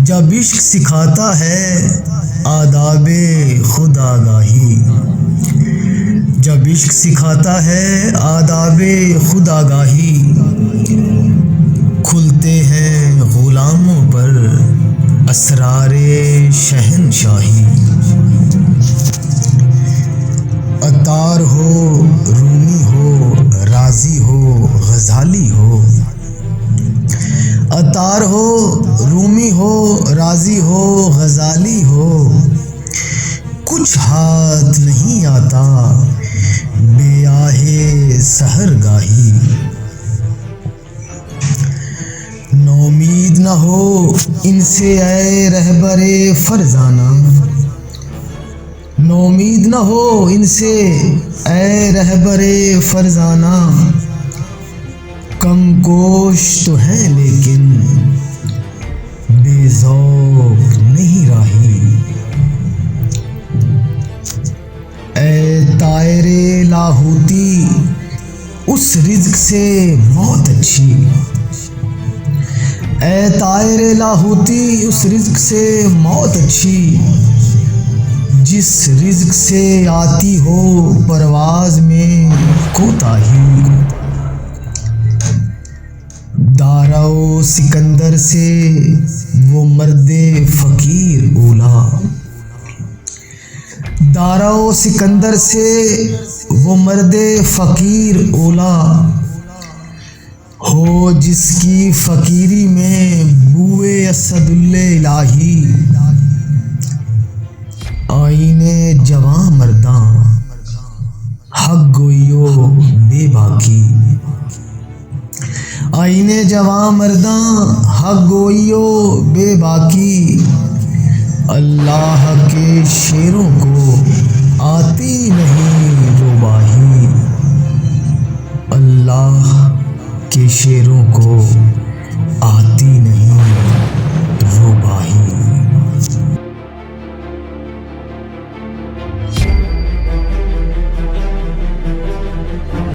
जब इश्क सिखाता है आदाबे खुदागाही, जब इश्क सिखाता है आदाबे खुदागाही, खुलते हैं गुलामों पर असरारे शहनशाही। अतार हो, रूमी हो, राजी हो, गजाली हो, अतार हो, रूमी हो, राजी हो, गजाली हो, कुछ हाथ नहीं आता बेआहे सहरगाही। नौमीद न हो इनसे ऐ रहबरे फरजाना, नौमीद न हो इनसे ऐ रहबरे फरजाना, कम कोश तो है लेकिन बेज़ौक़ नहीं राही। ऐ तायरे लाहूती उस रिज़्क़ से मौत अच्छी, ऐ तायरे लाहूती उस रिज़्क़ से मौत अच्छी, जिस रिज़्क़ से आती हो परवाज़ में कोताही। दारो सिकंदर से वो मर्दे फ़कीर ओला, दारो सिकंदर से वो मर्दे फ़कीर ओला, हो जिसकी फ़कीरी में बुए असदुल्ले इलाही। आईने जवां मर्दां हक गोइयो बेबाकी, आईने जवां मर्दां हक गोइयो बेबाकी, अल्लाह के शेरों को आती नहीं रुबाही, अल्लाह के शेरों को आती नहीं